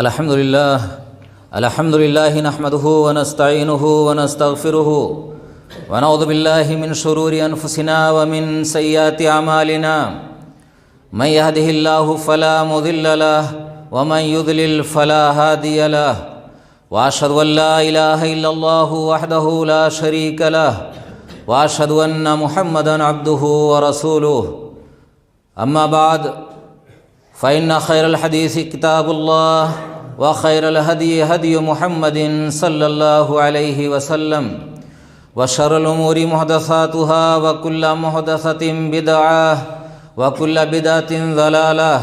الحمد لله نحمده ونستعينه ونستغفره ونعوذ بالله من شرور أنفسنا ومن سيئات أعمالنا من يهده الله فلا مضل له ومن يضلل فلا هادي له وأشهد أن لا إله إلا الله وحده لا شريك له وأشهد أن محمدا عبده ورسوله أما بعد فإن خير الحديث كتاب الله وخير الهدي هدي محمد صلى الله عليه وسلم وشر الأمور محدثاتها وكل محدثة بدعة وكل بدعة ضلالة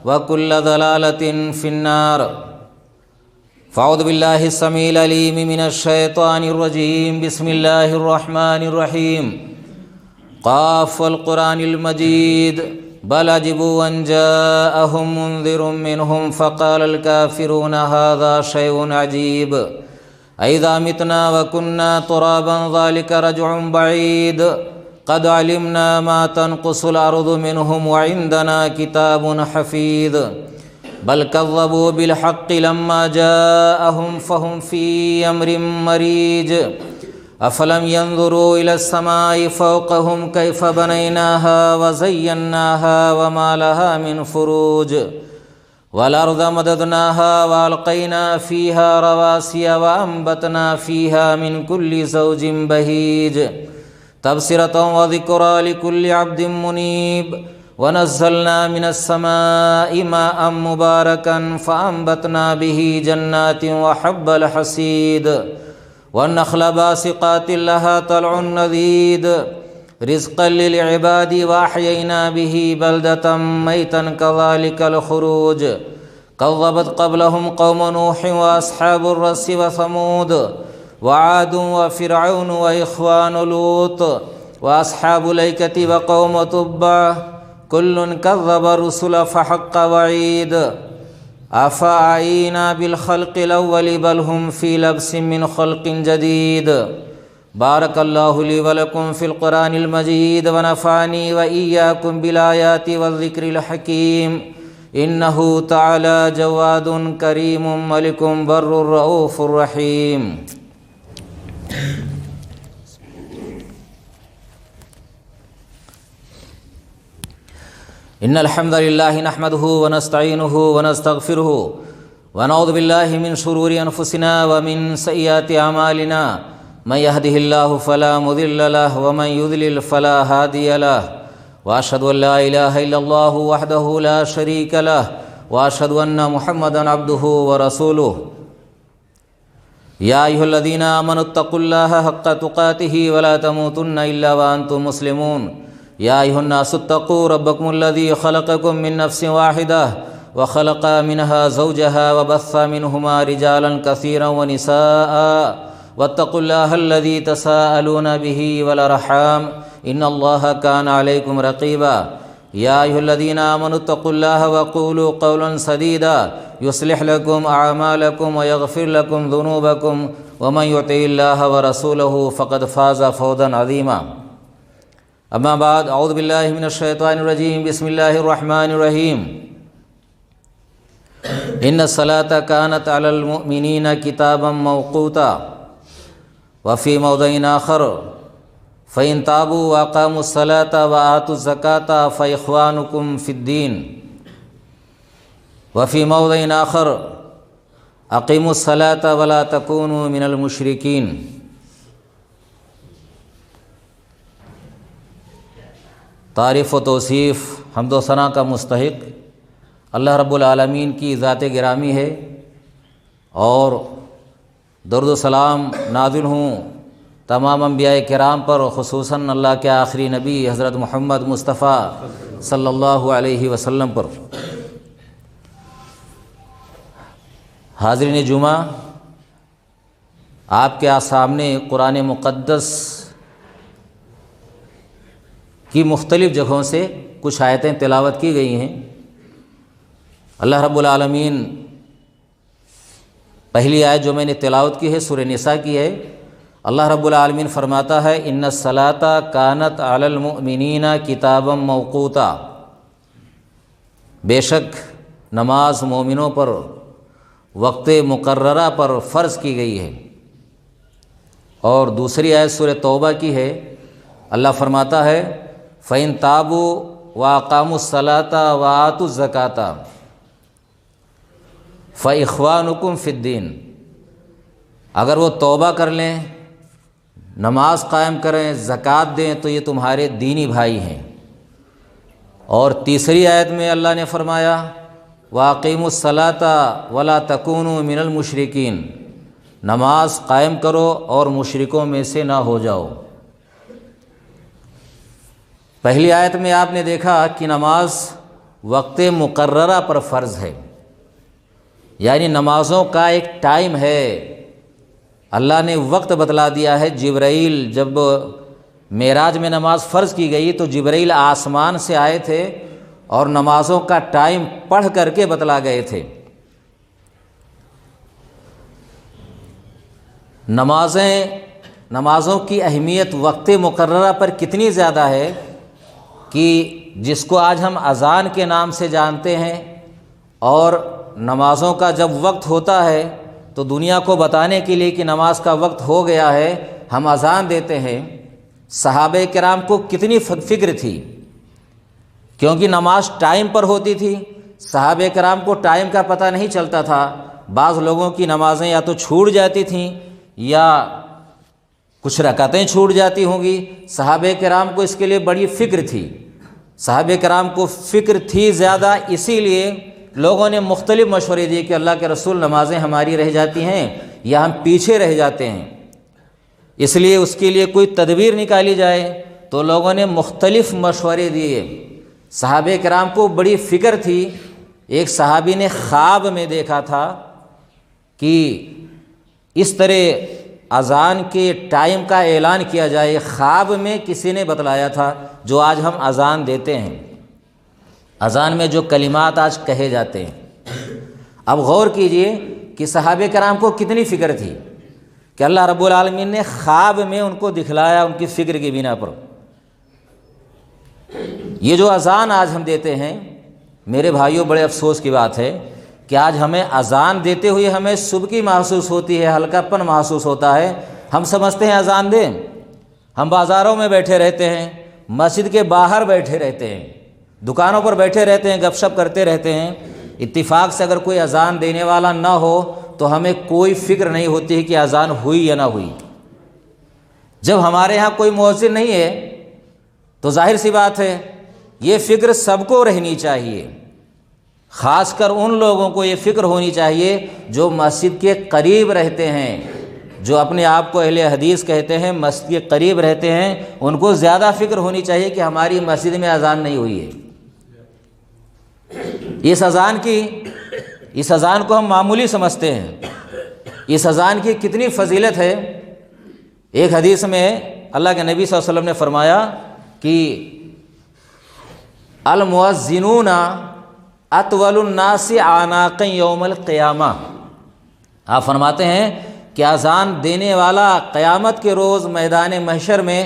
وكل ضلالة في النار. فأعوذ بالله السميع العليم من الشيطان الرجيم. بسم الله الرحمن الرحيم. قاف والقرآن المجيد بل عجبوا أن جاءهم منذر منهم فقال الكافرون هذا شيء عجيب أئذا متنا وكنا ترابا ذلك رجع بعيد قد علمنا ما تنقص الأرض منهم وعندنا كتاب حفيظ بل كذبوا بالحق لما جاءهم فهم في أمر مريج أفلم ينظروا إلى السماء فوقهم كيف بنيناها وزيناها وما لها من فروج والأرض مددناها وألقينا فيها رواسي وأنبتنا فيها من كل زوج بهيج تبصرة وذكرى لكل عبد منيب ونزلنا من السماء ماء مباركا فأنبتنا به جنات وحب الحصيد والنخل باسقات لها طلع نضيد رزقا للعباد وأحيينا به بلدة ميتا كذلك الخروج كذبت قبلهم قوم نوح وأصحاب الرس وثمود وعاد وفرعون وإخوان لوط وأصحاب الأيكة وقوم تبع كل كذب الرسل فحق وعيد أفعينا بالخلق الأول بل هم في لبس من خلق جديد. بارك الله لي ولكم في القرآن المجيد ونفعني وإياكم بالآيات والذكر الحكيم إنه تعالى جواد كريم ملك بر رؤوف رحيم. إن الحمد لله نحمده ونستعينه ونستغفره ونعوذ بالله من شرور أنفسنا ومن سيئات أعمالنا من يهده الله فلا مضل له ومن يضلل فلا هادي له وأشهد أن لا إله إلا الله وحده لا شريك له وأشهد أن محمدا عبده ورسوله. يا أيها الذين آمنوا اتقوا الله حق تقاته ولا تموتن إلا وأنتم مسلمون. يا أيها الناس اتقوا ربكم الذي خلقكم من نفس واحدة وخلق منها زوجها وبث منهما رجالا كثيرا ونساء واتقوا الله الذي تساءلون به والأرحام إن الله كان عليكم رقيبا. يا أيها الذين آمنوا اتقوا الله وقولوا قولا سديدا يصلح لكم أعمالكم ويغفر لكم ذنوبكم ومن يطع الله ورسوله فقد فاز فوزا عظيما. اما بعد اعوذ باللہ من الشیطان الرجیم. بسم اللہ الرحمن الرحیم. ان الصلاة كانت على المؤمنین کتابا موقوتا وفی موضع آخر فإن تابوا واقاموا الصلاة وآتوا الزکاة فإخوانکم فی الدین وفی موضع آخر اقیموا الصلاة ولا تکونوا من المشرکین. تعریف و توصیف حمد و ثنا کا مستحق اللہ رب العالمین کی ذات گرامی ہے اور درود و سلام نازل ہوں تمام انبیاء کرام پر، خصوصاً اللہ کے آخری نبی حضرت محمد مصطفیٰ صلی اللہ علیہ وسلم پر. حاضرین جمعہ، آپ کے سامنے قرآن مقدس کی مختلف جگہوں سے کچھ آیتیں تلاوت کی گئی ہیں. اللہ رب العالمین پہلی آیت جو میں نے تلاوت کی ہے سورہ نساء کی ہے. اللہ رب العالمین فرماتا ہے ان الصلاۃ کانت علی المؤمنین کتابا موقوتا، بے شک نماز مومنوں پر وقت مقررہ پر فرض کی گئی ہے۔ اور دوسری آیت سورہ توبہ کی ہے، اللہ فرماتا ہے فَإِن تَابُوا وَأَقَامُوا الصَّلَاةَ وَآتُوا الزَّكَاةَ فَإِخْوَانُكُمْ فِي الدِّينِ، اگر وہ توبہ کر لیں، نماز قائم کریں، زکوٰۃ دیں تو یہ تمہارے دینی بھائی ہیں۔ اور تیسری آیت میں اللہ نے فرمایا وَأَقِیمُوا الصَّلَاةَ وَلَا تَکُونُوا مِنَ الْمُشْرِکِینَ، نماز قائم کرو اور مشرکوں میں سے نہ ہو جاؤ۔ پہلی آیت میں آپ نے دیکھا کہ نماز وقت مقررہ پر فرض ہے، یعنی نمازوں کا ایک ٹائم ہے، اللہ نے وقت بتلا دیا ہے۔ جبرائیل جب معراج میں نماز فرض کی گئی تو جبرائیل آسمان سے آئے تھے اور نمازوں کا ٹائم پڑھ کر کے بتلا گئے تھے۔ نمازوں کی اہمیت وقت مقررہ پر کتنی زیادہ ہے کہ جس کو آج ہم اذان کے نام سے جانتے ہیں، اور نمازوں کا جب وقت ہوتا ہے تو دنیا کو بتانے کے لیے کہ نماز کا وقت ہو گیا ہے ہم اذان دیتے ہیں۔ صحابہ کرام کو کتنی فکر تھی، کیونکہ نماز ٹائم پر ہوتی تھی۔ صحابہ کرام کو ٹائم کا پتہ نہیں چلتا تھا، بعض لوگوں کی نمازیں یا تو چھوٹ جاتی تھیں یا کچھ رکعتیں چھوٹ جاتی ہوں گی۔ صحابہ کرام کو اس کے لیے بڑی فکر تھی، صحابہ کرام کو فکر تھی زیادہ، اسی لیے لوگوں نے مختلف مشورے دیے کہ اللہ کے رسول نمازیں ہماری رہ جاتی ہیں یا ہم پیچھے رہ جاتے ہیں، اس لیے اس کے لیے کوئی تدبیر نکالی جائے۔ تو لوگوں نے مختلف مشورے دیے، صحابہ کرام کو بڑی فکر تھی۔ ایک صحابی نے خواب میں دیکھا تھا کہ اس طرح اذان کے ٹائم کا اعلان کیا جائے، خواب میں کسی نے بتلایا تھا، جو آج ہم اذان دیتے ہیں، اذان میں جو کلمات آج کہے جاتے ہیں۔ اب غور کیجئے کہ صحابہ کرام کو کتنی فکر تھی کہ اللہ رب العالمین نے خواب میں ان کو دکھلایا ان کی فکر کی بنا پر۔ یہ جو اذان آج ہم دیتے ہیں، میرے بھائیوں بڑے افسوس کی بات ہے کہ آج ہمیں اذان دیتے ہوئے ہمیں سبکی محسوس ہوتی ہے، ہلکا پن محسوس ہوتا ہے۔ ہم سمجھتے ہیں اذان دیں، ہم بازاروں میں بیٹھے رہتے ہیں، مسجد کے باہر بیٹھے رہتے ہیں، دکانوں پر بیٹھے رہتے ہیں، گپ شپ کرتے رہتے ہیں۔ اتفاق سے اگر کوئی اذان دینے والا نہ ہو تو ہمیں کوئی فکر نہیں ہوتی ہے کہ اذان ہوئی یا نہ ہوئی۔ جب ہمارے ہاں کوئی مؤذن نہیں ہے تو ظاہر سی بات ہے یہ فکر سب کو رہنی چاہیے، خاص کر ان لوگوں کو یہ فکر ہونی چاہیے جو مسجد کے قریب رہتے ہیں، جو اپنے آپ کو اہل حدیث کہتے ہیں، مسجد کے قریب رہتے ہیں، ان کو زیادہ فکر ہونی چاہیے کہ ہماری مسجد میں اذان نہیں ہوئی ہے۔ اس اذان کو ہم معمولی سمجھتے ہیں، اس اذان کی کتنی فضیلت ہے۔ ایک حدیث میں اللہ کے نبی صلی اللہ علیہ وسلم نے فرمایا کہ المؤذنون اطول الناس اعناقا یوم القیامہ، آپ فرماتے ہیں کہ اذان دینے والا قیامت کے روز میدان محشر میں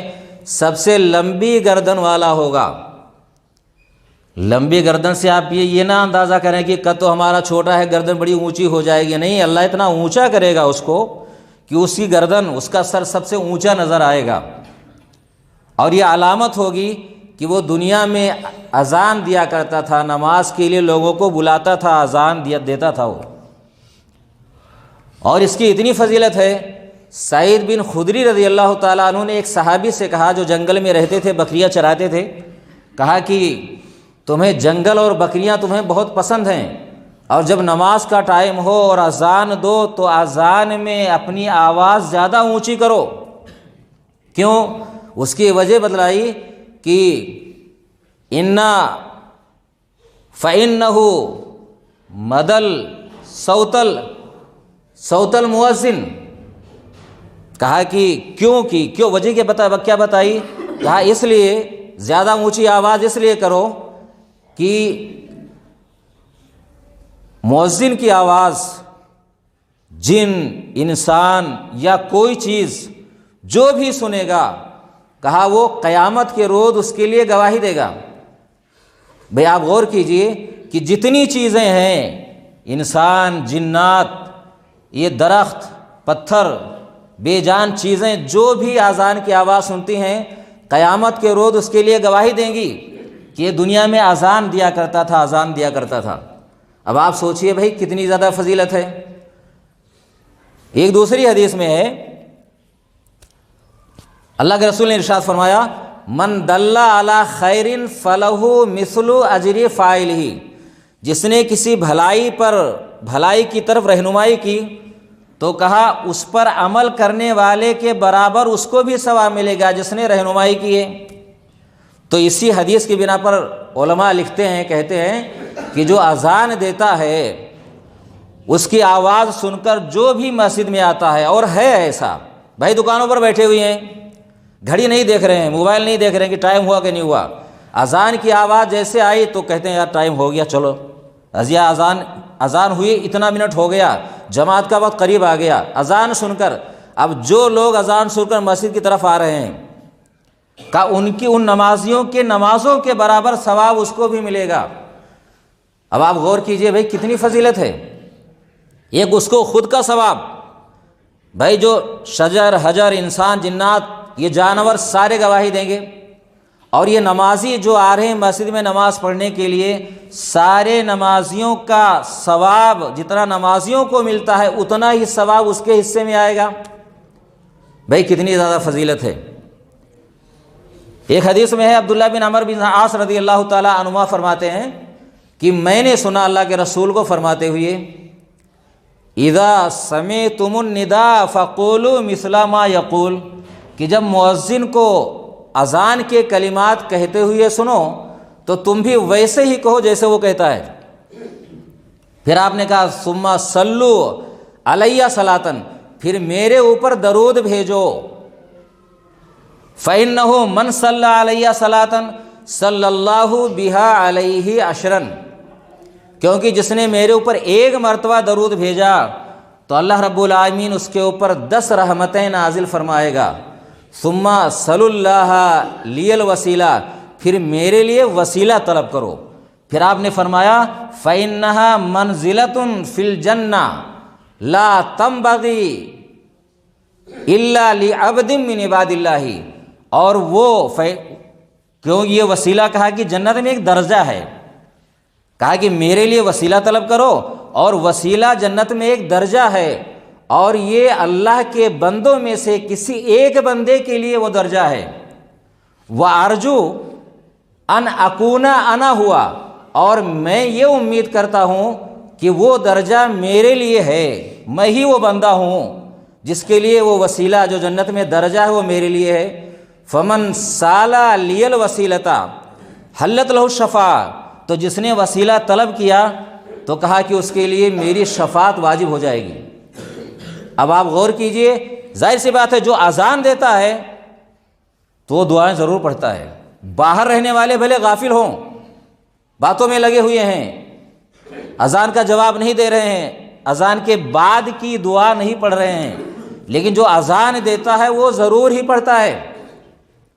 سب سے لمبی گردن والا ہوگا۔ لمبی گردن سے آپ یہ نہ اندازہ کریں کہ قد تو ہمارا چھوٹا ہے، گردن بڑی اونچی ہو جائے گی، نہیں، اللہ اتنا اونچا کرے گا اس کو کہ اس کی گردن، اس کا سر سب سے اونچا نظر آئے گا۔ اور یہ علامت ہوگی کہ وہ دنیا میں اذان دیا کرتا تھا، نماز کے لیے لوگوں کو بلاتا تھا، اذان دیتا تھا وہ۔ اور اس کی اتنی فضیلت ہے، سعید بن خدری رضی اللہ تعالیٰ عنہ نے ایک صحابی سے کہا جو جنگل میں رہتے تھے، بکریاں چراتے تھے، کہا کہ تمہیں جنگل اور بکریاں تمہیں بہت پسند ہیں، اور جب نماز کا ٹائم ہو اور اذان دو تو اذان میں اپنی آواز زیادہ اونچی کرو۔ کیوں؟ اس کی وجہ بتلائی کہ فَإِنَّهُ مَدَل صوت المؤذن، کہا کہ کیوں وجہ کیا بتائی؟ کہا اس لیے زیادہ اونچی آواز اس لیے کرو کہ مؤذن کی آواز جن، انسان یا کوئی چیز جو بھی سنے گا، کہا وہ قیامت کے روز اس کے لیے گواہی دے گا۔ بھئی آپ غور کیجئے کہ جتنی چیزیں ہیں انسان، جنات، یہ درخت، پتھر، بے جان چیزیں جو بھی اذان کی آواز سنتی ہیں قیامت کے روز اس کے لیے گواہی دیں گی کہ یہ دنیا میں اذان دیا کرتا تھا، اذان دیا کرتا تھا۔ اب آپ سوچئے بھائی کتنی زیادہ فضیلت ہے۔ ایک دوسری حدیث میں ہے، اللہ کے رسول نے ارشاد فرمایا، من دل علی خیر فلہ مثل اجر فاعلہ، جس نے کسی بھلائی پر، بھلائی کی طرف رہنمائی کی تو کہا اس پر عمل کرنے والے کے برابر اس کو بھی ثواب ملے گا جس نے رہنمائی کی ہے۔ تو اسی حدیث کی بنا پر علماء لکھتے ہیں، کہتے ہیں کہ جو اذان دیتا ہے اس کی آواز سن کر جو بھی مسجد میں آتا ہے، اور ہے ایسا، بھائی دکانوں پر بیٹھے ہوئے ہیں، گھڑی نہیں دیکھ رہے ہیں، موبائل نہیں دیکھ رہے ہیں کہ ٹائم ہوا کہ نہیں ہوا، اذان کی آواز جیسے آئی تو کہتے ہیں یار ٹائم ہو گیا، چلو ازیا اذان ہوئی، اتنا منٹ ہو گیا، جماعت کا وقت قریب آ گیا۔ اذان سن کر اب جو لوگ اذان سن کر مسجد کی طرف آ رہے ہیں کہ ان کی ان نمازیوں کے نمازوں کے برابر ثواب اس کو بھی ملے گا۔ اب آپ غور کیجئے بھائی کتنی فضیلت ہے۔ ایک اس کو خود کا ثواب، بھائی جو شجر، حجر، انسان، جنات، یہ جانور سارے گواہی دیں گے، اور یہ نمازی جو آ رہے ہیں مسجد میں نماز پڑھنے کے لیے، سارے نمازیوں کا ثواب جتنا نمازیوں کو ملتا ہے اتنا ہی ثواب اس کے حصے میں آئے گا۔ بھائی کتنی زیادہ فضیلت ہے۔ ایک حدیث میں ہے، عبداللہ بن عمر بن عاص رضی اللہ تعالی عنہما فرماتے ہیں کہ میں نے سنا اللہ کے رسول کو فرماتے ہوئے، اذا سمعتم النداء فقولوا مثل ما یقول، کہ جب مؤذن کو اذان کے کلمات کہتے ہوئے سنو تو تم بھی ویسے ہی کہو جیسے وہ کہتا ہے۔ پھر آپ نے کہا ثم صلوا علیہ صلاۃ، پھر میرے اوپر درود بھیجو، فإنہ من صلی علیہ صلاۃ صلی اللہ بہا علیہ عشرا، کیونکہ جس نے میرے اوپر ایک مرتبہ درود بھیجا تو اللہ رب العالمین اس کے اوپر 10 رحمتیں نازل فرمائے گا۔ ثم صلوا اللہ لی الوسیلہ، پھر میرے لیے وسیلہ طلب کرو۔ پھر آپ نے فرمایا فإنہا منزلۃ فی الجنہ لا تنبغی الا لعبد من عباد اللہ، اور وہ کیوں یہ وسیلہ کہا کہ جنت میں ایک درجہ ہے، کہا کہ میرے لیے وسیلہ طلب کرو، اور وسیلہ جنت میں ایک درجہ ہے، اور یہ اللہ کے بندوں میں سے کسی ایک بندے کے لیے وہ درجہ ہے۔ وَأَرْجُو أَنْ أَكُونَ أَنَا ہوا، اور میں یہ امید کرتا ہوں کہ وہ درجہ میرے لیے ہے، میں ہی وہ بندہ ہوں جس کے لیے وہ وسیلہ جو جنت میں درجہ ہے وہ میرے لیے ہے۔ فَمَنْ سَالَ لِيَ الْوَسِيلَةَ حَلَّتْ لَهُ الشَّفَاعَةُ، تو جس نے وسیلہ طلب کیا تو کہا کہ اس کے لیے میری شفاعت واجب ہو جائے گی۔ اب آپ غور کیجئے، ظاہر سی بات ہے جو اذان دیتا ہے تو وہ دعائیں ضرور پڑھتا ہے، باہر رہنے والے بھلے غافل ہوں، باتوں میں لگے ہوئے ہیں، اذان کا جواب نہیں دے رہے ہیں، اذان کے بعد کی دعا نہیں پڑھ رہے ہیں، لیکن جو اذان دیتا ہے وہ ضرور ہی پڑھتا ہے۔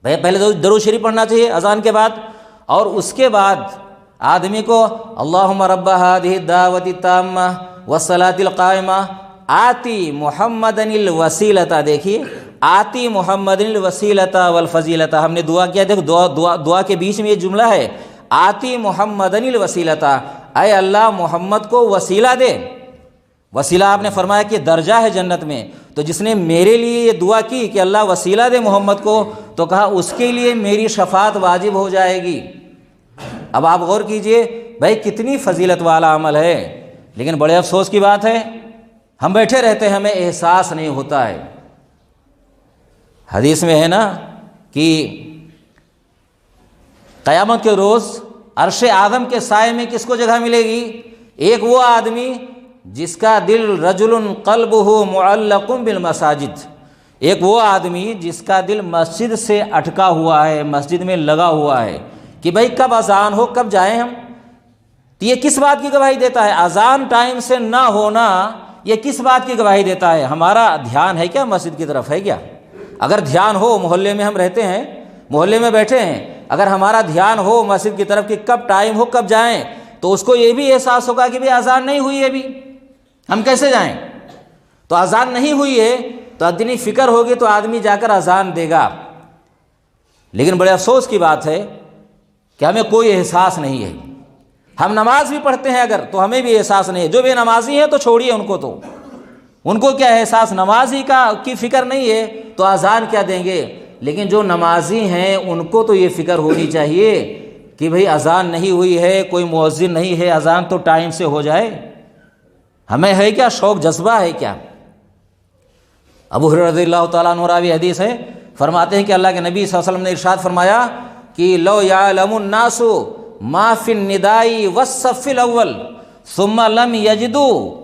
پہلے درود شریف پڑھنا چاہیے اذان کے بعد، اور اس کے بعد آدمی کو اللہم رب ہذہ الدعوۃ التامہ والصلاۃ القائمہ آتی محمدن الوسیلۃ، دیکھیے آتی محمدن الوسیلۃ والفضیلۃ، ہم نے دعا کیا، دیکھو دعا کے بیچ میں یہ جملہ ہے، آتی محمدن الوسیلۃ، اے اللہ محمد کو وسیلہ دے۔ وسیلہ آپ نے فرمایا کہ درجہ ہے جنت میں، تو جس نے میرے لیے یہ دعا کی کہ اللہ وسیلہ دے محمد کو، تو کہا اس کے لیے میری شفاعت واجب ہو جائے گی۔ اب آپ غور کیجئے بھائی کتنی فضیلت والا عمل ہے، لیکن بڑے افسوس کی بات ہے ہم بیٹھے رہتے ہیں، ہمیں احساس نہیں ہوتا ہے۔ حدیث میں ہے نا کہ قیامت کے روز عرش اعظم کے سائے میں کس کو جگہ ملے گی؟ ایک وہ آدمی جس کا دل رجل قلبہ معلق بالمساجد، ایک وہ آدمی جس کا دل مسجد سے اٹکا ہوا ہے، مسجد میں لگا ہوا ہے کہ بھائی کب اذان ہو، کب جائیں ہم۔ تو یہ کس بات کی گواہی دیتا ہے؟ اذان ٹائم سے نہ ہونا یہ کس بات کی گواہی دیتا ہے؟ ہمارا دھیان ہے کیا مسجد کی طرف؟ ہے کیا؟ اگر دھیان ہو، محلے میں ہم رہتے ہیں، محلے میں بیٹھے ہیں، اگر ہمارا دھیان ہو مسجد کی طرف کہ کب ٹائم ہو، کب جائیں، تو اس کو یہ بھی احساس ہوگا کہ بھئی اذان نہیں ہوئی ہے ابھی، ہم کیسے جائیں؟ تو اذان نہیں ہوئی ہے تو ادنی فکر ہوگی تو آدمی جا کر اذان دے گا۔ لیکن بڑے افسوس کی بات ہے کہ ہمیں کوئی احساس نہیں ہے۔ ہم نماز بھی پڑھتے ہیں اگر تو ہمیں بھی احساس نہیں ہے۔ جو بے نمازی ہیں تو چھوڑیے ان کو، تو ان کو کیا احساس، نمازی کی فکر نہیں ہے تو اذان کیا دیں گے۔ لیکن جو نمازی ہیں ان کو تو یہ فکر ہونی چاہیے کہ بھئی اذان نہیں ہوئی ہے، کوئی مؤذن نہیں ہے، اذان تو ٹائم سے ہو جائے۔ ہمیں ہے کیا شوق، جذبہ ہے کیا؟ ابو ہریرہ رضی اللہ تعالیٰ عنہ راوی حدیث ہے، فرماتے ہیں کہ اللہ کے نبی صلی اللہ علیہ وسلم نے ارشاد فرمایا کہ لو یعلم الناس ما فی النداء والصف الاول ثم لم یجدوا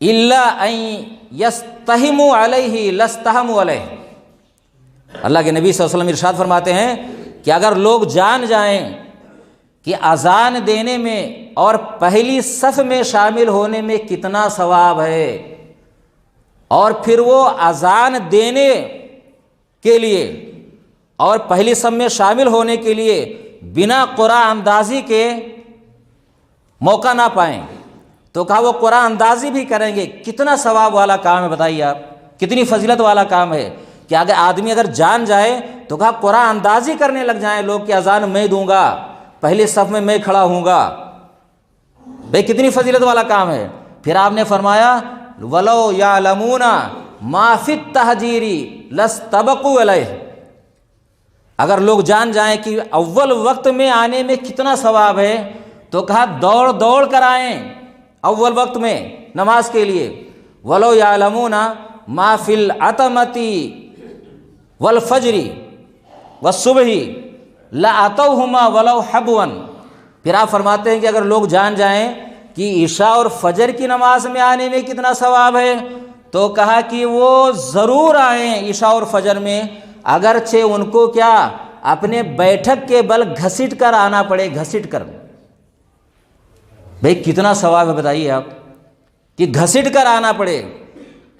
الا ان یستہموا علیہ لاستہموا علیہ۔ اللہ کے نبی صلی اللہ علیہ وسلم ارشاد فرماتے ہیں کہ اگر لوگ جان جائیں کہ اذان دینے میں اور پہلی صف میں شامل ہونے میں کتنا ثواب ہے، اور پھر وہ اذان دینے کے لیے اور پہلی صف میں شامل ہونے کے لیے بنا قرآن اندازی کے موقع نہ پائیں، تو کہا وہ قرآن اندازی بھی کریں گے، کتنا ثواب والا کام ہے بتائیے آپ، کتنی فضیلت والا کام ہے کہ اگر آدمی اگر جان جائے تو کہا قرآن اندازی کرنے لگ جائیں لوگ کہ اذان میں دوں گا، پہلی صف میں کھڑا ہوں گا، بھئی کتنی فضیلت والا کام ہے۔ پھر آپ نے فرمایا وَلَوْ يَعْلَمُونَ مَا فِي التَّحْجِيرِ لَاسْتَبَقُوا عَلَيْهِ، اگر لوگ جان جائیں کہ اول وقت میں آنے میں کتنا ثواب ہے تو کہا دوڑ دوڑ کر آئیں اول وقت میں نماز کے لیے۔ وَلَوْ يَعْلَمُونَ مَا فِي الْعَتَمَةِ وَالْفَجْرِ وَالصُّبْحِ لَأَتَوْهُمَا وَلَوْ حَبْوًا۔ پھر آپ فرماتے ہیں کہ اگر لوگ جان جائیں کہ عشاء اور فجر کی نماز میں آنے میں کتنا ثواب ہے تو کہا کہ وہ ضرور آئیں عشاء اور فجر میں، اگرچہ ان کو کیا اپنے بیٹھک کے بل گھسٹ کر آنا پڑے، گھسٹ کر۔ بھئی کتنا ثواب ہے بتائیے آپ کہ گھسٹ کر آنا پڑے۔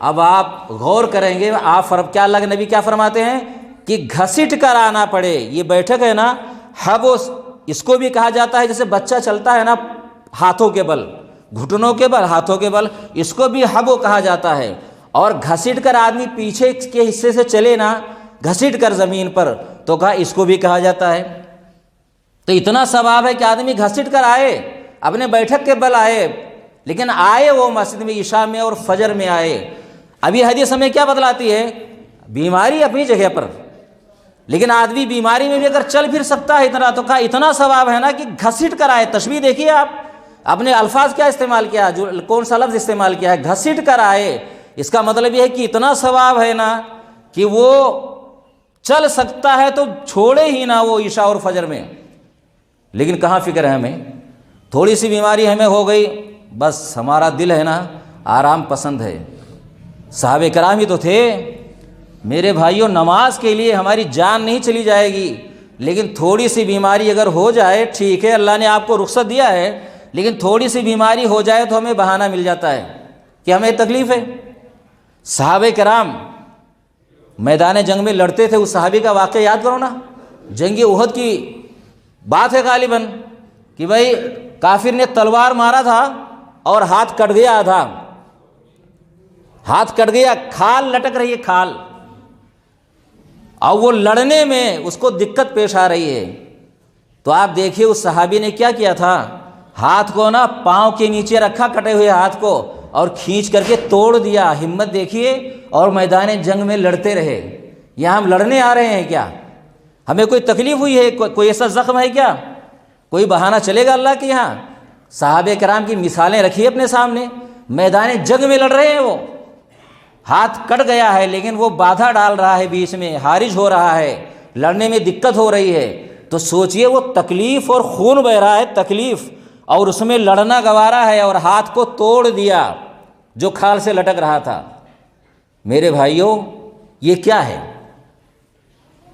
اب آپ غور کریں گے آپ کیا اللہ کے نبی کیا فرماتے ہیں کہ گھسٹ کر آنا پڑے۔ یہ بیٹھک ہے نا، حبس اس کو بھی کہا جاتا ہے، جیسے بچہ چلتا ہے نا ہاتھوں کے بل، گھٹنوں کے بل، ہاتھوں کے بل، اس کو بھی حبو کہا جاتا ہے۔ اور گھسٹ کر آدمی پیچھے کے حصے سے چلے نا، گھسٹ کر زمین پر، تو کہا اس کو بھی کہا جاتا ہے۔ تو اتنا ثواب ہے کہ آدمی گھسٹ کر آئے، اپنے بیٹھک کے بل آئے، لیکن آئے وہ مسجد میں عشاء میں اور فجر میں آئے۔ ابھی حدیث ہمیں کیا بتلاتی ہے؟ بیماری اپنی جگہ پر، لیکن آدمی بیماری میں بھی اگر چل پھر سکتا ہے اتنا، تو کہا اتنا ثواب ہے نا کہ گھسٹ کر آئے۔ تشبیہ دیکھیے آپ نے الفاظ کیا استعمال کیا، جو کون سا لفظ استعمال کیا ہے، گھسٹ کر آئے۔ اس کا مطلب یہ ہے کہ اتنا ثواب ہے نا کہ وہ چل سکتا ہے تو چھوڑے ہی نہ وہ عشاء اور فجر میں۔ لیکن کہاں فکر ہے ہمیں، تھوڑی سی بیماری ہمیں ہو گئی، بس ہمارا دل ہے نا آرام پسند ہے۔ صحابہ کرام ہی تو تھے میرے بھائیوں، نماز کے لیے ہماری جان نہیں چلی جائے گی، لیکن تھوڑی سی بیماری اگر ہو جائے، ٹھیک ہے اللہ نے آپ کو رخصت دیا ہے، لیکن تھوڑی سی بیماری ہو جائے تو ہمیں بہانہ مل جاتا ہے کہ ہمیں تکلیف ہے۔ صحابہ کرام میدان جنگ میں لڑتے تھے، اس صحابی کا واقعہ یاد کرو نا، جنگ احد کی بات ہے غالباً، کہ بھائی کافر نے تلوار مارا تھا اور ہاتھ کٹ گیا تھا، ہاتھ کٹ گیا، کھال لٹک رہی ہے، کھال، اور وہ لڑنے میں اس کو دقت پیش آ رہی ہے۔ تو آپ دیکھیے اس صحابی نے کیا کیا تھا، ہاتھ کو نا پاؤں کے نیچے رکھا، کٹے ہوئے ہاتھ کو، اور کھینچ کر کے توڑ دیا۔ ہمت دیکھیے، اور میدان جنگ میں لڑتے رہے۔ یہاں ہم لڑنے آ رہے ہیں کیا؟ ہمیں کوئی تکلیف ہوئی ہے، کوئی ایسا زخم ہے کیا؟ کوئی بہانہ چلے گا اللہ کے یہاں؟ صحابہ کرام کی مثالیں رکھیے اپنے سامنے، میدان جنگ میں لڑ رہے ہیں، وہ ہاتھ کٹ گیا ہے لیکن وہ بادھا ڈال رہا ہے، بیچ میں حارج ہو رہا ہے، لڑنے میں دقت ہو رہی ہے۔ تو سوچئے وہ تکلیف اور خون بہ رہا ہے، تکلیف، اور اس میں لڑنا گوارا ہے، اور ہاتھ کو توڑ دیا جو کھال سے لٹک رہا تھا۔ میرے بھائیوں یہ کیا ہے؟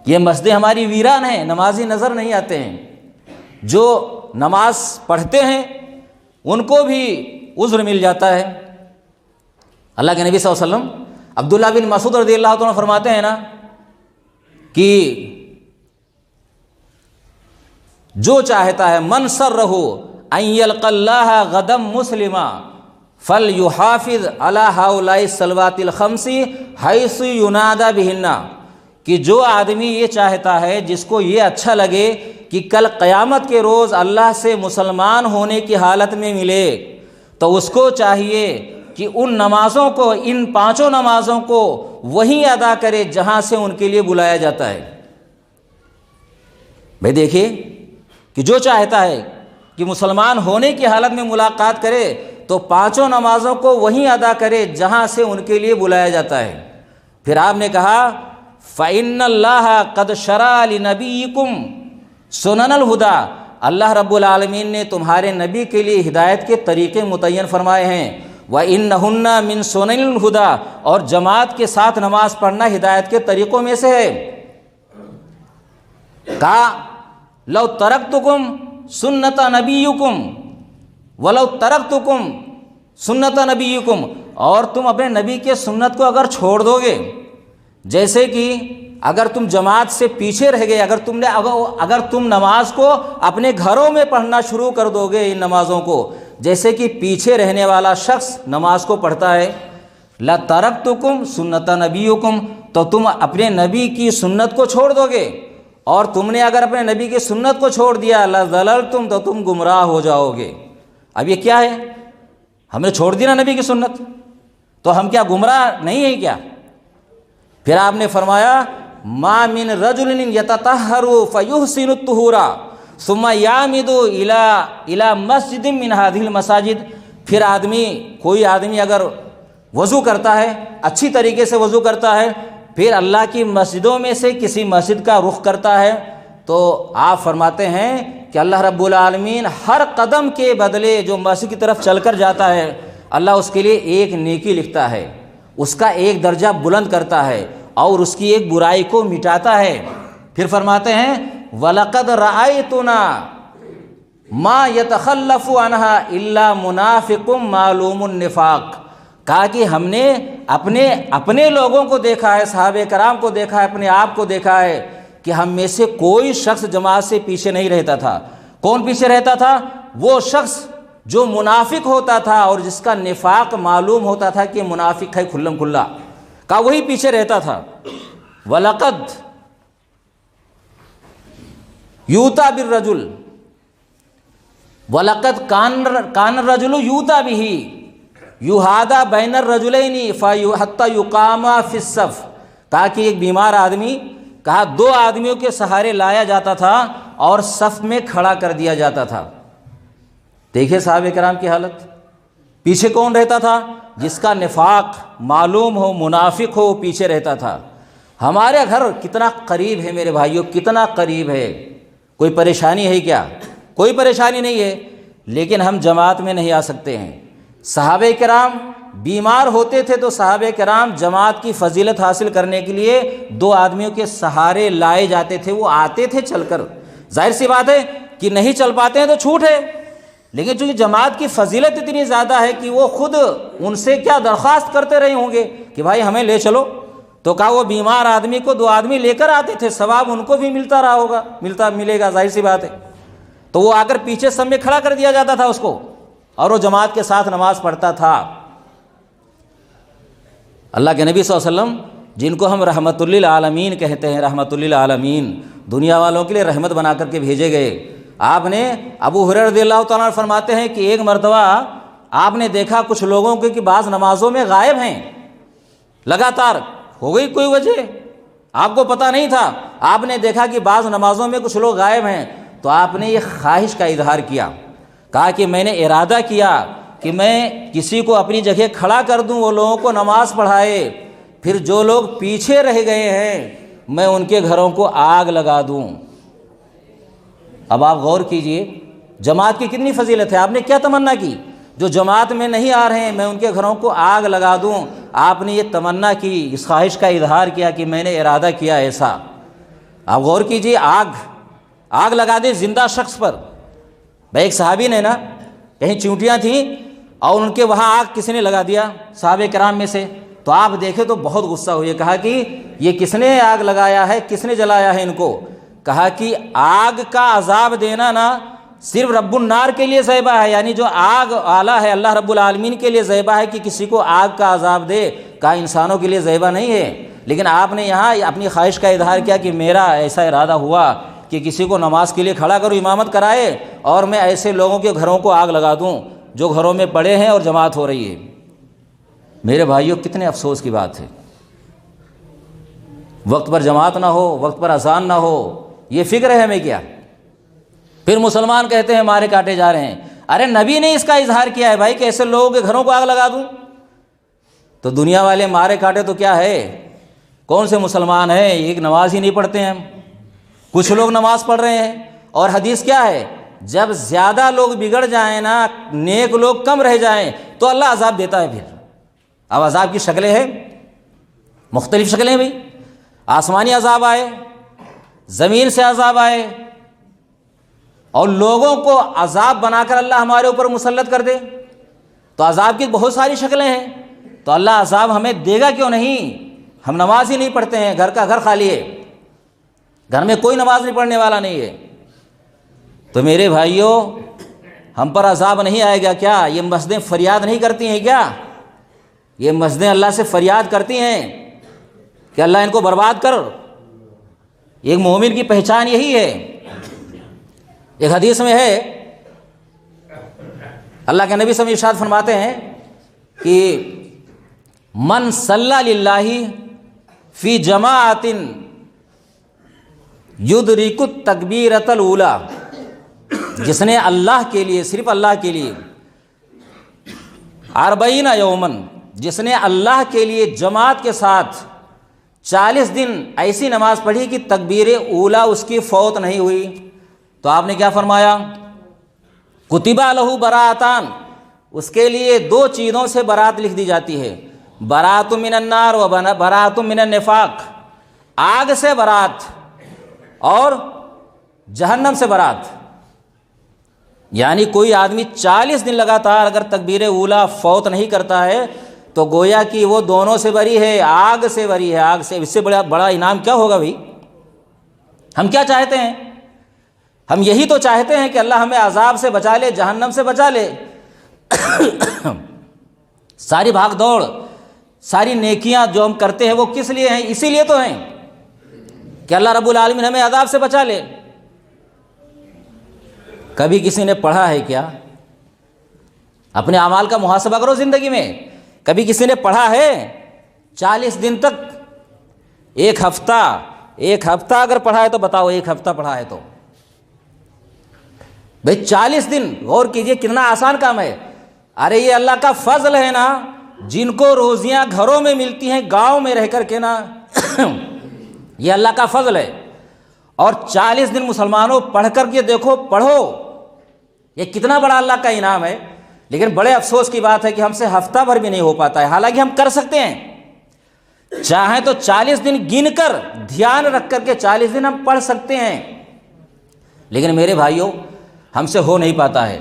یہ مسجدیں ہماری ویران ہیں، نمازی نظر نہیں آتے ہیں۔ جو نماز پڑھتے ہیں ان کو بھی عذر مل جاتا ہے۔ اللہ کے نبی صلی اللہ علیہ وسلم عبداللہ بن مسعود رضی اللہ عنہ فرماتے ہیں نا کہ جو چاہتا ہے من سرہ ان یلقى اللہ غدا مسلما فلیحافظ علی ہؤلاء الصلوات الخمس حیث ینادی بہن، کہ جو آدمی یہ چاہتا ہے، جس کو یہ اچھا لگے کہ کل قیامت کے روز اللہ سے مسلمان ہونے کی حالت میں ملے، تو اس کو چاہیے کہ ان نمازوں کو، ان 5 نمازوں کو وہیں ادا کرے جہاں سے ان کے لیے بلایا جاتا ہے۔ بھائی دیکھیے کہ جو چاہتا ہے کہ مسلمان ہونے کی حالت میں ملاقات کرے تو 5 نمازوں کو وہیں ادا کرے جہاں سے ان کے لیے بلایا جاتا ہے۔ پھر آپ نے کہا فَإِنَّ اللَّهَ قَدْ شَرَعَ لِنَبِيِّكُمْ سُنَنَ الْهُدَىٰ، اللہ رب العالمین نے تمہارے نبی کے لیے ہدایت کے طریقے متعین فرمائے ہیں۔ وَإِنَّهُنَّ مِن سُنَنِ الْهُدَىٰ، اور جماعت کے ساتھ نماز پڑھنا ہدایت کے طریقوں میں سے ہے۔ کہا لَوْ تَرَكْتُكُمْ سُنَّتَ نَبِيِّكُمْ وَلَوْ تَرَكْتُكُمْ سُنَّتَ نَبِيِّكُمْ، اور تم اپنے نبی کے سنت کو اگر چھوڑ دو گے، جیسے کہ اگر تم جماعت سے پیچھے رہ گئے، اگر تم نماز کو اپنے گھروں میں پڑھنا شروع کر دو گے، ان نمازوں کو جیسے کہ پیچھے رہنے والا شخص نماز کو پڑھتا ہے، لَتَرَكْتُكُمْ سُنَّتَ نَبِيِّكُمْ، تو تم اپنے نبی کی سنت کو چھوڑ دو گے، اور تم نے اگر اپنے نبی کی سنت کو چھوڑ دیا لَضَلَلْتُمْ، تو تم گمراہ ہو جاؤ گے۔ اب یہ کیا ہے؟ ہم نے چھوڑ دی نا نبی کی سنت، تو ہم کیا گمراہ نہیں ہیں کیا؟ پھر آپ نے فرمایا ما من رجل یتطہر فیحسن الطہور ثم یعمد الی مسجد من هذه المساجد، پھر کوئی آدمی اگر وضو کرتا ہے، اچھی طریقے سے وضو کرتا ہے، پھر اللہ کی مسجدوں میں سے کسی مسجد کا رخ کرتا ہے، تو آپ فرماتے ہیں کہ اللہ رب العالمین ہر قدم کے بدلے جو مسجد کی طرف چل کر جاتا ہے، اللہ اس کے لیے ایک نیکی لکھتا ہے، اس کا ایک درجہ بلند کرتا ہے، اور اس کی ایک برائی کو مٹاتا ہے۔ پھر فرماتے ہیں وَلَقَدْ رَأَيْتُنَا مَا يَتَخَلَّفُ عَنْهَا إِلَّا مُنَافِقٌ مَعْلُومُ النِّفَاقِ، کہا کہ ہم نے اپنے لوگوں کو دیکھا ہے، صحابہ کرام کو دیکھا ہے، اپنے آپ کو دیکھا ہے کہ ہم میں سے کوئی شخص جماعت سے پیچھے نہیں رہتا تھا۔ کون پیچھے رہتا تھا؟ وہ شخص جو منافق ہوتا تھا اور جس کا نفاق معلوم ہوتا تھا کہ منافق ہے کھلم کھلا، کہا وہی پیچھے رہتا تھا۔ وَلَقَدْ یُؤْتَىٰ بِالرَّجُلِ وَلَقَدْ كَانَ الرَّجُلُ یُؤْتَىٰ بِهِ یُحَادَىٰ بَيْنَ الرَّجُلَيْنِ حَتَّىٰ يُقَامَ فِي الصَّفِّ، کہا کہ ایک بیمار آدمی، کہا 2 آدمیوں کے سہارے لایا جاتا تھا اور صف میں کھڑا کر دیا جاتا تھا۔ دیکھیں صحابہ کرام کی حالت، پیچھے کون رہتا تھا؟ جس کا نفاق معلوم ہو، منافق ہو، پیچھے رہتا تھا۔ ہمارے گھر کتنا قریب ہے میرے بھائیوں، کتنا قریب ہے، کوئی پریشانی ہے کیا؟ کوئی پریشانی نہیں ہے، لیکن ہم جماعت میں نہیں آ سکتے ہیں۔ صحابہ کرام بیمار ہوتے تھے تو صحابہ کرام جماعت کی فضیلت حاصل کرنے کے لیے 2 آدمیوں کے سہارے لائے جاتے تھے، وہ آتے تھے چل کر۔ ظاہر سی بات ہے کہ نہیں چل پاتے ہیں تو چھوٹ ہے، لیکن چونکہ جماعت کی فضیلت اتنی زیادہ ہے کہ وہ خود ان سے کیا درخواست کرتے رہے ہوں گے کہ بھائی ہمیں لے چلو، تو کہا وہ بیمار آدمی کو 2 آدمی لے کر آتے تھے، ثواب ان کو بھی ملتا رہا ہوگا، ملے گا، ظاہر سی بات ہے۔ تو وہ آ کر پیچھے سب میں کھڑا کر دیا جاتا تھا اس کو، اور وہ جماعت کے ساتھ نماز پڑھتا تھا۔ اللہ کے نبی صلی اللہ علیہ وسلم، جن کو ہم رحمت للعالمین کہتے ہیں، رحمت للعالمین، دنیا والوں کے لیے رحمت بنا کر کے بھیجے گئے، آپ نے ابو ہریرہ رضی اللہ تعالیٰ عنہ فرماتے ہیں کہ ایک مرتبہ آپ نے دیکھا کچھ لوگوں کے کہ بعض نمازوں میں غائب ہیں، لگاتار ہو گئی کوئی وجہ، آپ کو پتہ نہیں تھا، آپ نے دیکھا کہ بعض نمازوں میں کچھ لوگ غائب ہیں، تو آپ نے یہ خواہش کا اظہار کیا، کہا کہ میں نے ارادہ کیا کہ میں کسی کو اپنی جگہ کھڑا کر دوں، وہ لوگوں کو نماز پڑھائے، پھر جو لوگ پیچھے رہ گئے ہیں میں ان کے گھروں کو آگ لگا دوں۔ اب آپ غور کیجئے جماعت کی کتنی فضیلت ہے، آپ نے کیا تمنا کی؟ جو جماعت میں نہیں آ رہے ہیں میں ان کے گھروں کو آگ لگا دوں، آپ نے یہ تمنا کی، اس خواہش کا اظہار کیا کہ میں نے ارادہ کیا ایسا۔ آپ غور کیجئے، آگ لگا دے زندہ شخص پر۔ بھائی ایک صحابی نے نا کہیں چونٹیاں تھیں اور ان کے وہاں آگ کسی نے لگا دیا صحابہ کرام میں سے، تو آپ دیکھے تو بہت غصہ ہوئے، کہا کہ یہ کس نے آگ لگایا ہے، کس نے جلایا ہے ان کو؟ کہا کہ آگ کا عذاب دینا نا صرف رب النار کے لیے ذبح ہے، یعنی جو آگ اعلیٰ ہے اللہ رب العالمین کے لیے ذبح ہے کہ کسی کو آگ کا عذاب دے، کہا انسانوں کے لیے ذبح نہیں ہے۔ لیکن آپ نے یہاں اپنی خواہش کا اظہار کیا کہ میرا ایسا ارادہ ہوا کہ کسی کو نماز کے لیے کھڑا کرو، امامت کرائے، اور میں ایسے لوگوں کے گھروں کو آگ لگا دوں جو گھروں میں پڑے ہیں اور جماعت ہو رہی ہے۔ میرے بھائیوں، کتنے افسوس کی بات ہے، وقت پر جماعت نہ ہو، وقت پر اذان نہ ہو، یہ فکر ہے ہمیں کیا؟ پھر مسلمان کہتے ہیں مارے کاٹے جا رہے ہیں۔ ارے نبی نے اس کا اظہار کیا ہے بھائی کہ ایسے لوگوں کے گھروں کو آگ لگا دوں، تو دنیا والے مارے کاٹے تو کیا ہے؟ کون سے مسلمان ہیں؟ ایک نماز ہی نہیں پڑھتے ہیں ہم، کچھ لوگ نماز پڑھ رہے ہیں۔ اور حدیث کیا ہے؟ جب زیادہ لوگ بگڑ جائیں نا، نیک لوگ کم رہ جائیں، تو اللہ عذاب دیتا ہے۔ پھر اب عذاب کی شکلیں ہیں، مختلف شکلیں بھی، آسمانی عذاب آئے، زمین سے عذاب آئے، اور لوگوں کو عذاب بنا کر اللہ ہمارے اوپر مسلط کر دے، تو عذاب کی بہت ساری شکلیں ہیں۔ تو اللہ عذاب ہمیں دے گا کیوں نہیں؟ ہم نماز ہی نہیں پڑھتے ہیں، گھر کا گھر خالی ہے، گھر میں کوئی نماز نہیں پڑھنے والا نہیں ہے، تو میرے بھائیوں ہم پر عذاب نہیں آئے گا کیا؟ یہ مسجدیں فریاد نہیں کرتی ہیں کیا؟ یہ مسجدیں اللہ سے فریاد کرتی ہیں کہ اللہ ان کو برباد کر۔ ایک مومن کی پہچان یہی ہے۔ ایک حدیث میں ہے، اللہ کے نبی صلی اللہ علیہ وسلم ارشاد فرماتے ہیں کہ من صلی للہ فی جماعت یدرک التکبیرۃ الاولی، جس نے اللہ کے لیے، صرف اللہ کے لیے، 40 یومن، جس نے اللہ کے لیے جماعت کے ساتھ 40 دن ایسی نماز پڑھی کہ تکبیر اولا اس کی فوت نہیں ہوئی، تو آپ نے کیا فرمایا؟ کتبہ لہ براءتان، اس کے لیے 2 چیزوں سے برات لکھ دی جاتی ہے، براءت من النار و براءت من النفاق، آگ سے برات اور جہنم سے برات۔ یعنی کوئی آدمی 40 دن لگاتار اگر تکبیر اولا فوت نہیں کرتا ہے تو گویا کہ وہ دونوں سے بری ہے، آگ سے بری ہے، آگ سے۔ اس سے بڑا انعام کیا ہوگا بھائی؟ ہم کیا چاہتے ہیں؟ ہم یہی تو چاہتے ہیں کہ اللہ ہمیں عذاب سے بچا لے، جہنم سے بچا لے۔ ساری بھاگ دوڑ، ساری نیکیاں جو ہم کرتے ہیں وہ کس لیے ہیں؟ اسی لیے تو ہیں کہ اللہ رب العالمین ہمیں عذاب سے بچا لے۔ کبھی کسی نے پڑھا ہے کیا؟ اپنے اعمال کا محاسبہ کرو زندگی میں۔ کبھی کسی نے پڑھا ہے 40 دن تک؟ ایک ہفتہ اگر پڑھا ہے تو بتاؤ، ایک ہفتہ پڑھا ہے تو بھئی 40 دن، غور کیجئے کتنا آسان کام ہے۔ ارے یہ اللہ کا فضل ہے نا، جن کو روزیاں گھروں میں ملتی ہیں گاؤں میں رہ کر کے نا، یہ اللہ کا فضل ہے۔ اور 40 دن مسلمانوں پڑھ کر کے دیکھو، پڑھو، یہ کتنا بڑا اللہ کا انعام ہے۔ لیکن بڑے افسوس کی بات ہے کہ ہم سے ہفتہ بھر بھی نہیں ہو پاتا ہے، حالانکہ ہم کر سکتے ہیں، چاہیں تو 40 دن گن کر، دھیان رکھ کر کے 40 دن ہم پڑھ سکتے ہیں، لیکن میرے بھائیوں ہم سے ہو نہیں پاتا ہے۔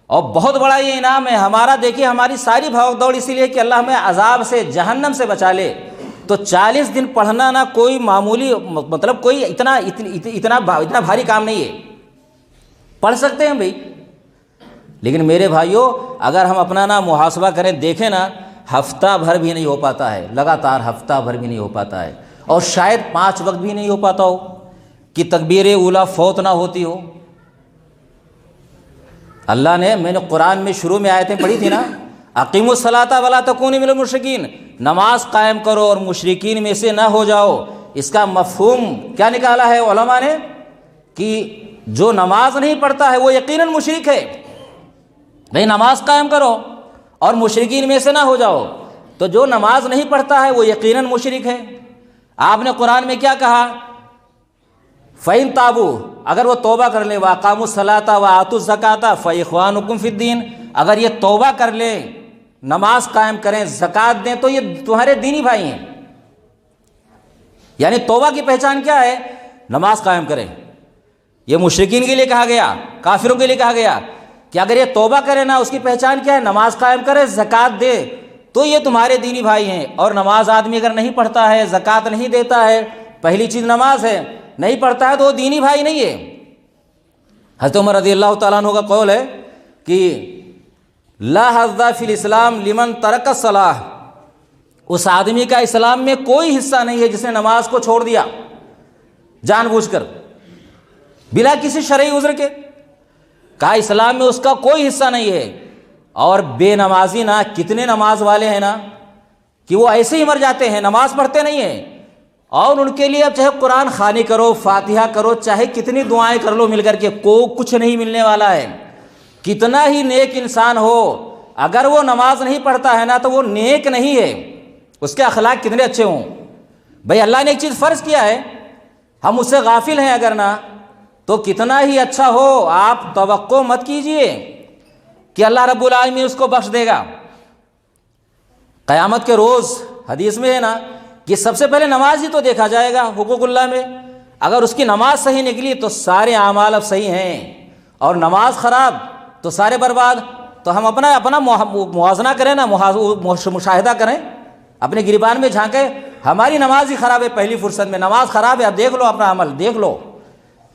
اور بہت بڑا یہ انعام ہے ہمارا۔ دیکھیے ہماری ساری بھاگ دوڑ اسی لیے کہ اللہ ہمیں عذاب سے، جہنم سے بچا لے، تو 40 دن پڑھنا نا کوئی معمولی، مطلب کوئی اتنا بھاری کام نہیں ہے، پڑھ سکتے ہیں بھائی۔ لیکن میرے بھائیوں اگر ہم اپنا نا محاسبہ کریں، دیکھیں نا، ہفتہ بھر بھی نہیں ہو پاتا ہے، لگاتار ہفتہ بھر بھی نہیں ہو پاتا ہے، اور شاید 5 وقت بھی نہیں ہو پاتا ہو کہ تکبیر اولا فوت نہ ہوتی ہو۔ اللہ نے، میں نے قرآن میں شروع میں آیتیں پڑھی تھی نا، اقیموا الصلاۃ ولا تکونوا من المشرکین، نماز قائم کرو اور مشرکین میں سے نہ ہو جاؤ۔ اس کا مفہوم کیا نکالا ہے علماء نے کہ جو نماز نہیں پڑھتا ہے وہ یقیناً مشرک ہے۔ بھئی نماز قائم کرو اور مشرکین میں سے نہ ہو جاؤ، تو جو نماز نہیں پڑھتا ہے وہ یقیناً مشرک ہے۔ آپ نے قرآن میں کیا کہا؟ فَإِن تَابُوا، اگر وہ توبہ کر لیں، وَأَقَامُوا الصَّلَاةَ وَآتُوا الزَّكَاةَ فَإِخْوَانُكُمْ فِي الدِّينِ، اگر یہ توبہ کر لیں، نماز قائم کریں، زکوٰۃ دیں، تو یہ تمہارے دینی بھائی ہیں۔ یعنی توبہ کی پہچان کیا ہے؟ نماز قائم کریں۔ یہ مشرکین کے لیے کہا گیا، کافروں کے لیے کہا گیا کہ اگر یہ توبہ کرے نا، اس کی پہچان کیا ہے؟ نماز قائم کرے، زکوٰۃ دے، تو یہ تمہارے دینی بھائی ہیں۔ اور نماز آدمی اگر نہیں پڑھتا ہے، زکوٰۃ نہیں دیتا ہے، پہلی چیز نماز ہے، نہیں پڑھتا ہے تو وہ دینی بھائی نہیں ہے۔ حضرت عمر رضی اللہ تعالیٰ عنہ کا قول ہے کہ لا حظ فی الاسلام لمن ترک الصلاۃ، اس آدمی کا اسلام میں کوئی حصہ نہیں ہے جس نے نماز کو چھوڑ دیا جان بوجھ کر بلا کسی شرعی عذر کے، کہا اسلام میں اس کا کوئی حصہ نہیں ہے۔ اور بے نمازی نا، کتنے نماز والے ہیں نا کہ وہ ایسے ہی مر جاتے ہیں، نماز پڑھتے نہیں ہیں، اور ان کے لیے اب چاہے قرآن خوانی کرو، فاتحہ کرو، چاہے کتنی دعائیں کر لو مل کر کے، کچھ نہیں ملنے والا ہے۔ کتنا ہی نیک انسان ہو، اگر وہ نماز نہیں پڑھتا ہے نا تو وہ نیک نہیں ہے، اس کے اخلاق کتنے اچھے ہوں۔ بھائی اللہ نے ایک چیز فرض کیا ہے، ہم اس سے غافل ہیں اگر نا، تو کتنا ہی اچھا ہو، آپ توقع مت کیجئے کہ اللہ رب العالمین اس کو بخش دے گا۔ قیامت کے روز حدیث میں ہے نا کہ سب سے پہلے نماز ہی تو دیکھا جائے گا حقوق اللہ میں، اگر اس کی نماز صحیح نکلی تو سارے اعمال اب صحیح ہیں، اور نماز خراب تو سارے برباد۔ تو ہم اپنا موازنہ کریں نا، مشاہدہ کریں، اپنے گریبان میں جھانکیں، ہماری نماز ہی خراب ہے، پہلی فرصت میں نماز خراب ہے، اب دیکھ لو اپنا عمل، دیکھ لو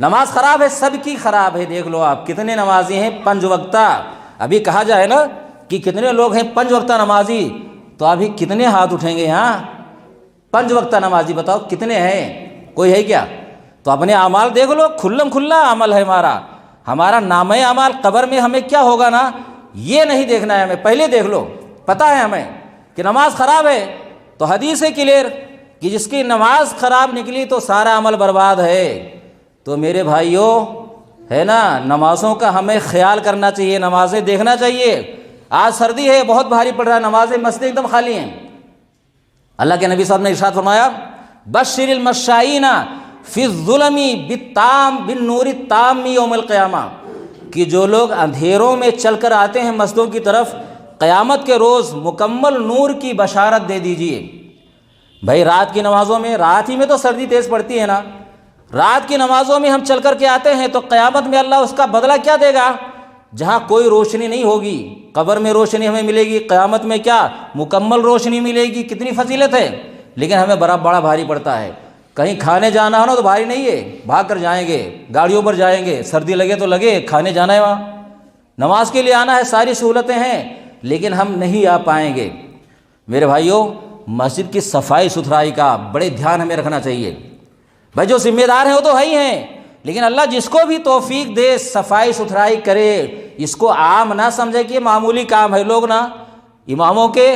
نماز خراب ہے، سب کی خراب ہے، دیکھ لو آپ کتنے نمازی ہیں 5 وقتہ۔ ابھی کہا جائے نا کہ کتنے لوگ ہیں 5 وقتہ نمازی، تو ابھی کتنے ہاتھ اٹھیں گے؟ ہاں 5 وقتہ نمازی بتاؤ کتنے ہیں؟ کوئی ہے کیا؟ تو اپنے اعمال دیکھ لو، کھلم کھلا عمل ہے ہمارا نامہ اعمال قبر میں ہمیں کیا ہوگا نا، یہ نہیں دیکھنا ہے ہمیں، پہلے دیکھ لو، پتہ ہے ہمیں کہ نماز خراب ہے، تو حدیث ہے کلیئر کہ جس کی نماز خراب نکلی تو سارا عمل برباد ہے۔ تو میرے بھائیوں ہے نا، نمازوں کا ہمیں خیال کرنا چاہیے، نمازیں دیکھنا چاہیے۔ آج سردی ہے، بہت بھاری پڑ رہا ہے، نمازیں مسجد ایک دم خالی ہیں۔ اللہ کے نبی صاحب نے ارشاد فرمایا بشر المشائین فی الظلم بالنور التام یوم القیامہ، کہ جو لوگ اندھیروں میں چل کر آتے ہیں مسجدوں کی طرف، قیامت کے روز مکمل نور کی بشارت دے دیجئے۔ بھائی رات کی نمازوں میں، رات ہی میں تو سردی تیز پڑتی ہے نا، رات کی نمازوں میں ہم چل کر کے آتے ہیں تو قیامت میں اللہ اس کا بدلہ کیا دے گا؟ جہاں کوئی روشنی نہیں ہوگی، قبر میں روشنی ہمیں ملے گی، قیامت میں کیا مکمل روشنی ملے گی، کتنی فضیلت ہے۔ لیکن ہمیں بڑا بھاری پڑتا ہے، کہیں کھانے جانا ہو نا تو بھاری نہیں ہے، بھاگ کر جائیں گے، گاڑیوں پر جائیں گے، سردی لگے تو لگے، کھانے جانا ہے وہاں، نماز کے لیے آنا ہے، ساری سہولتیں ہیں، لیکن ہم نہیں آ پائیں گے۔ میرے بھائیوں، مسجد کی صفائی ستھرائی کا بڑے دھیان ہمیں رکھنا چاہیے۔ بھائی جو ذمہ دار ہیں وہ تو ہے ہی ہیں، لیکن اللہ جس کو بھی توفیق دے صفائی ستھرائی کرے، اس کو عام نہ سمجھے کہ معمولی کام ہے۔ لوگ نا اماموں کے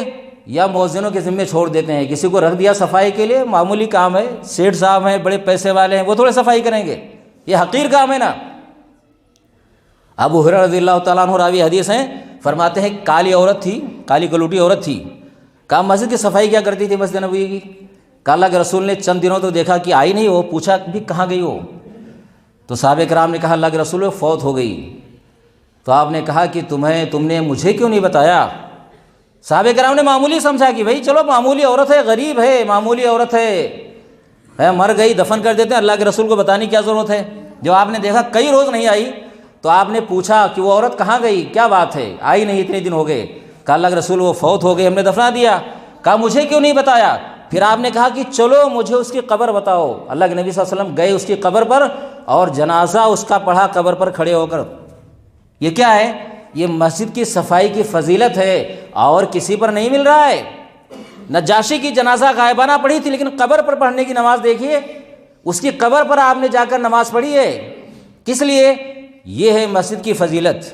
یا مؤذنوں کے ذمے چھوڑ دیتے ہیں، کسی کو رکھ دیا صفائی کے لیے، معمولی کام ہے، سیٹھ صاحب ہیں، بڑے پیسے والے ہیں، وہ تھوڑے صفائی کریں گے، یہ حقیر کام ہے نا۔ ابو ہریرہ رضی اللہ تعالیٰ عنہ راوی حدیث ہیں، فرماتے ہیں کالی عورت تھی، کالی کلوٹی عورت تھی، کہا مسجد کی صفائی کیا کرتی تھی مسجد نبوی کی؟ کہ اللہ کے رسول نے چند دنوں تو دیکھا کہ آئی نہیں، وہ پوچھا بھی کہاں گئی ہو؟ تو صحابہ کرام نے کہا اللہ کے رسول فوت ہو گئی۔ تو آپ نے کہا کہ تم نے مجھے کیوں نہیں بتایا؟ صحابہ کرام نے معمولی سمجھا کہ بھائی چلو معمولی عورت ہے، غریب ہے، معمولی عورت ہے، مر گئی، دفن کر دیتے ہیں، اللہ کے رسول کو بتانے کی کیا ضرورت ہے؟ جب آپ نے دیکھا کئی روز نہیں آئی تو آپ نے پوچھا کہ وہ عورت کہاں گئی، کیا بات ہے، آئی نہیں، اتنے دن ہو گئے۔ کہا اللہ کے رسول وہ فوت ہو گئی، ہم نے دفنا دیا۔ کہا مجھے کیوں نہیں بتایا؟ پھر آپ نے کہا کہ چلو مجھے اس کی قبر بتاؤ۔ اللہ کے نبی صلی اللہ علیہ وسلم گئے اس کی قبر پر اور جنازہ اس کا پڑھا قبر پر کھڑے ہو کر۔ یہ کیا ہے؟ یہ مسجد کی صفائی کی فضیلت ہے، اور کسی پر نہیں مل رہا ہے۔ نجاشی کی جنازہ غائبانہ پڑھی تھی، لیکن قبر پر پڑھنے کی نماز دیکھیے، اس کی قبر پر آپ نے جا کر نماز پڑھی ہے، کس لیے؟ یہ ہے مسجد کی فضیلت۔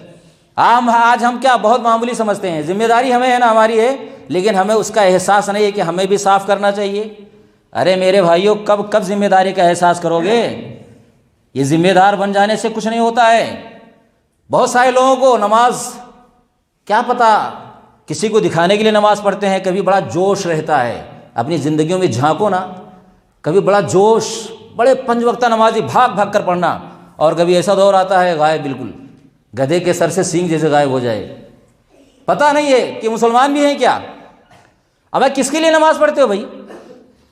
آج ہم کیا بہت معمولی سمجھتے ہیں، ذمہ داری ہمیں ہے نا، ہماری ہے، لیکن ہمیں اس کا احساس نہیں ہے کہ ہمیں بھی صاف کرنا چاہیے۔ ارے میرے بھائیوں، کب ذمہ داری کا احساس کرو گے؟ یہ ذمہ دار بن جانے سے کچھ نہیں ہوتا ہے۔ بہت سارے لوگوں کو نماز کیا پتہ، کسی کو دکھانے کے لیے نماز پڑھتے ہیں، کبھی بڑا جوش رہتا ہے، اپنی زندگیوں میں جھانکو نا، کبھی بڑا جوش، بڑے 5 وقتہ نمازی بھاگ بھاگ کر پڑھنا، اور کبھی ایسا دور آتا ہے غائب، بالکل گدھے کے سر سے سینگ جیسے غائب ہو جائے۔ پتہ نہیں ہے کہ مسلمان بھی ہیں کیا؟ اب کس کے لیے نماز پڑھتے ہو بھائی؟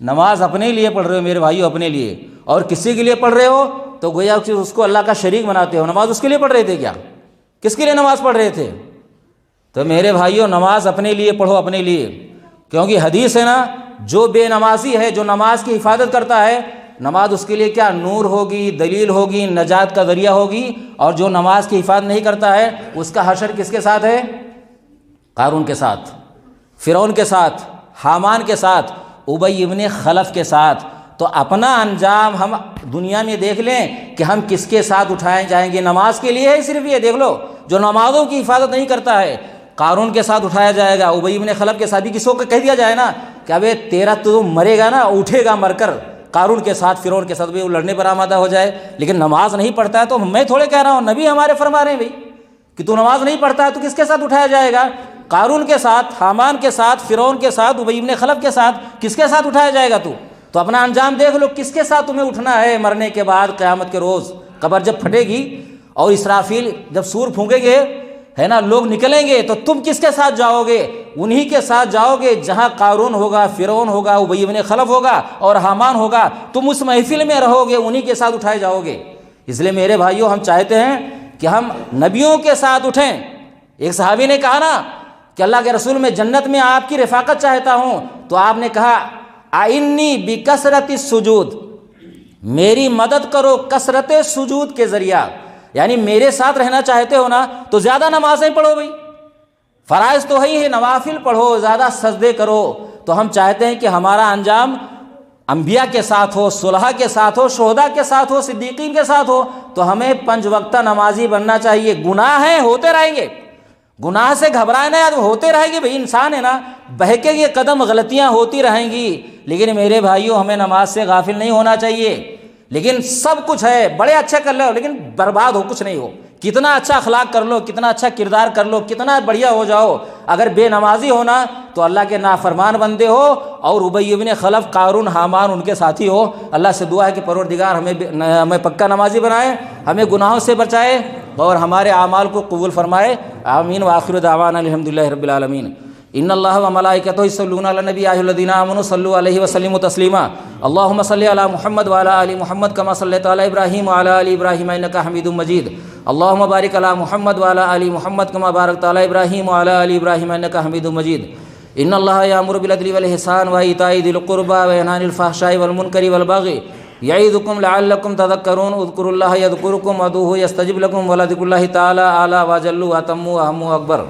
نماز اپنے لیے پڑھ رہے ہو میرے بھائیو، اپنے لیے، اور کسی کے لیے پڑھ رہے ہو تو گویا کہ اس کو اللہ کا شریک بناتے ہو۔ نماز اس کے لیے پڑھ رہے تھے کیا؟ کس کے لیے نماز پڑھ رہے تھے؟ تو میرے بھائیو نماز اپنے لیے پڑھو، اپنے لیے، کیونکہ حدیث ہے نا، جو بے نمازی ہے، جو نماز کی حفاظت کرتا ہے، نماز اس کے لیے کیا نور ہوگی، دلیل ہوگی، نجات کا ذریعہ ہوگی۔ اور جو نماز کی حفاظت نہیں کرتا ہے اس کا حشر کس کے ساتھ ہے؟ قارون کے ساتھ، فرعون کے ساتھ، حامان کے ساتھ، ابی ابن خلف کے ساتھ۔ تو اپنا انجام ہم دنیا میں دیکھ لیں کہ ہم کس کے ساتھ اٹھائے جائیں گے۔ نماز کے لیے ہے صرف یہ دیکھ لو، جو نمازوں کی حفاظت نہیں کرتا ہے قارون کے ساتھ اٹھایا جائے گا، ابی ابن خلف کے ساتھ بھی کسی کو کہہ دیا جائے نا کہ ابے تیرا تو مرے گا نا، اٹھے گا مر کر، قارون کے ساتھ، فرعون کے ساتھ بھی وہ لڑنے پر آمادہ ہو جائے۔ لیکن نماز نہیں پڑھتا ہے تو میں تھوڑے کہہ رہا ہوں، نبی ہمارے فرما رہے ہیں بھائی کہ تو نماز نہیں پڑھتا ہے تو کس کے ساتھ اٹھایا جائے گا؟ قارون کے ساتھ، حامان کے ساتھ، فرعون کے ساتھ، ابی ابن خلف کے ساتھ، کس کے ساتھ اٹھایا جائے گا تو اپنا انجام دیکھ لو، کس کے ساتھ تمہیں اٹھنا ہے مرنے کے بعد قیامت کے روز۔ قبر جب پھٹے گی اور اسرافیل جب سور پھونکیں گے ہے نا، لوگ نکلیں گے، تو تم کس کے ساتھ جاؤ گے؟ انہی کے ساتھ جاؤ گے جہاں قارون ہوگا، فرعون ہوگا، ابی ابن خلف ہوگا اور حامان ہوگا، تم اس محفل میں رہو گے، انہی کے ساتھ اٹھائے جاؤ گے۔ اس لیے میرے بھائیوں، ہم چاہتے ہیں کہ ہم نبیوں کے ساتھ اٹھیں۔ ایک صحابی نے کہا نا کہ اللہ کے رسول، میں جنت میں آپ کی رفاقت چاہتا ہوں، تو آپ نے کہا اعنی بکثرت السجود، میری مدد کرو کثرت سجود کے ذریعہ، یعنی میرے ساتھ رہنا چاہتے ہو نا تو زیادہ نمازیں پڑھو بھائی، فرائض تو ہے، نوافل پڑھو، زیادہ سجدے کرو۔ تو ہم چاہتے ہیں کہ ہمارا انجام انبیاء کے ساتھ ہو، صلحاء کے ساتھ ہو، شہداء کے ساتھ ہو، صدیقین کے ساتھ ہو۔ تو ہمیں 5 وقتہ نمازی بننا چاہیے۔ گناہ ہیں، ہوتے رہیں گے، گناہ سے گھبرائے نہ، ہوتے رہیں گے بھائی، انسان ہے نا، بہکے گے قدم، غلطیاں ہوتی رہیں گی۔ لیکن میرے بھائیوں، ہمیں نماز سے غافل نہیں ہونا چاہیے۔ لیکن سب کچھ ہے، بڑے اچھے کر لو لیکن برباد ہو، کچھ نہیں ہو، کتنا اچھا اخلاق کر لو، کتنا اچھا کردار کر لو، کتنا بڑھیا ہو جاؤ، اگر بے نمازی ہونا تو اللہ کے نافرمان بندے ہو، اور ابی ابن خلف، قارون، حامان ان کے ساتھی ہو۔ اللہ سے دعا ہے کہ پروردگار ہمیں پکا نمازی بنائے، ہمیں گناہوں سے بچائے اور ہمارے اعمال کو قبول فرمائے۔ آمین وآخر دعوانا الحمدللہ رب العالمین۔ ان اللہ وملائکتہ یصلون علی النبی ایھا الذین آمنوا صلوا علیہ وسلموا تسلیما۔ اللهم صل علی محمد وعلی آل محمد کما صلیت علی ابراہیم وعلی آل ابراہیم انک حمید مجید۔ اللهم بارک علی محمد وعلی آل محمد کما بارکت علی ابراہیم وعلی آل ابراہیم انک حمید مجید۔ ان اللہ یأمر بالعدل والإحسان وإیتاء ذی القربى وینہی عن الفحشاء والمنکر والبغی یعظکم لعلکم تذکرون۔ اذکروا اللہ یذکرکم وادعوہ یستجب لکم ولذکر اللہ تعالی اعلی واجل واتم واہم اکبر۔